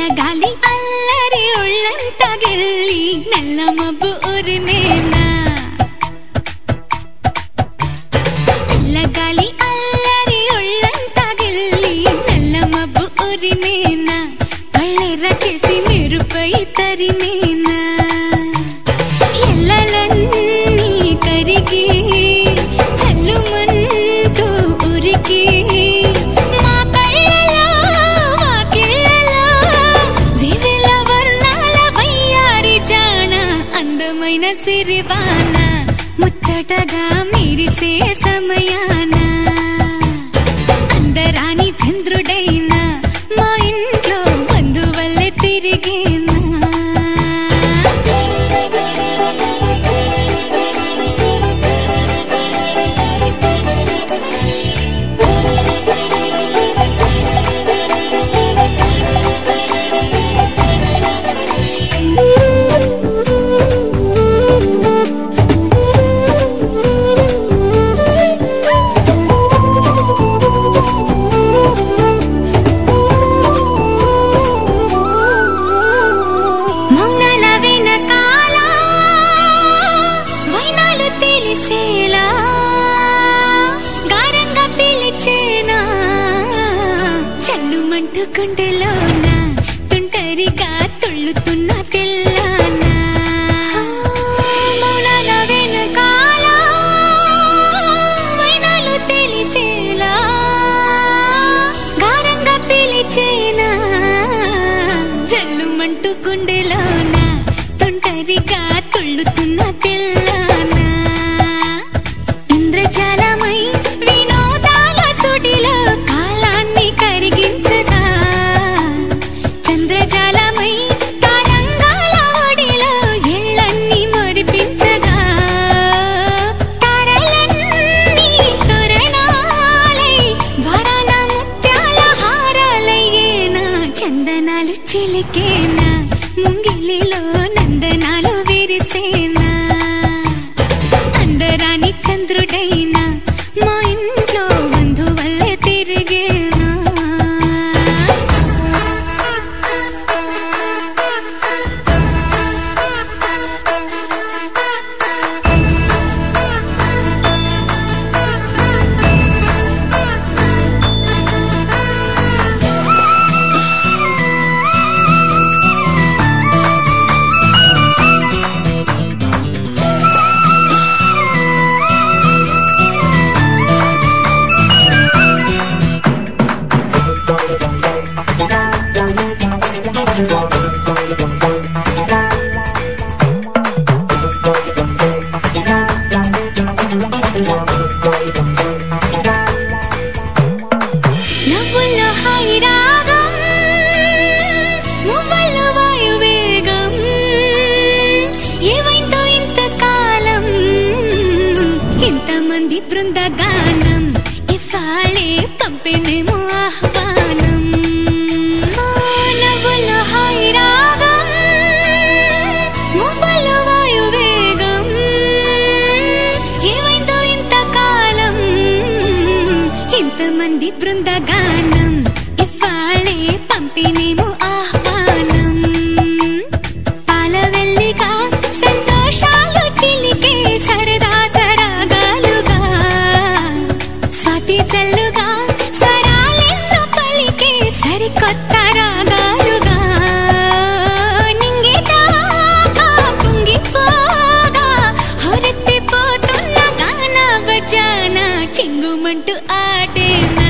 చల్లగాలి అల్లరి ఒళ్ళంతా గిల్లి నల్ల మబ్బు ఉరిమేనా చల్లగాలి అల్లరి ఒళ్ళంతా గిల్లి నల్ల మబ్బు ఉరిమేనా కళ్ళెర్ర చేసి మెరుపై తరిమేనా ఎల్లలన్నీ కరిగి చల్లుమంటూ ఉరికి సిరివాన ముచ్చటగా మెరిసే సమయాన అందరాని చంద్రుడైనా మా ఇంట్లో బంధువల్లే తిరిగేనా గుండెలోన తుంటరిగా తుళ్ళుతున్న తెల్లాన మౌనాల వెనకాల వైనాలు తెలిసేలా గారంగా పిలిచేనా జల్లుమంటూ గుండెలోన తుంటరిగా తుళ్ళుతున్న తెల్లాన ఇంద్రజాలమై వినోదాల సుడిలో కాలాన్ని కరిగించగా చంద్రజాలమై తరంగాల ఒడిలో ఎళ్ళన్నీ మురిపించగా తారలన్నీ తోరణాలై వరాన ముత్యాల హారాలయ్యేనా చందనాలు చిలికేనా ముంగిలిలో నందనాలు విరిసేనా అందరాని చంద్రుడైనా మా ఇంట్లో బంధువల్లే తిరిగేనా నవ్వుల్లో హాయి రాగం మువ్వల్లో వాయువేగం ఏవైందో ఇంతకాలం ఇంతమంది బృందగానం ఇవాళే పంపిణేమో ఆహ్వానం నవ్వుల్లో హాయి రాగం మువ్వల్లో వాయువేగం ఏవైందో ఇంతకాలం ఇంతమంది బృందగానం ఇవాళే పంపిణేమో ఆహ్వానం పాలవెల్లిగా సంతోషాలు చిలికే సరదా సరాగాలుగా స్వాతి చల్లుగా స్వరాలెల్లో పలికే సరికొత్త రాగాలుగా నింగిదాకా పొంగిపోగా హొరెత్తిపోతున్న గాన బజానా చింగుమంటూ ఆడేనా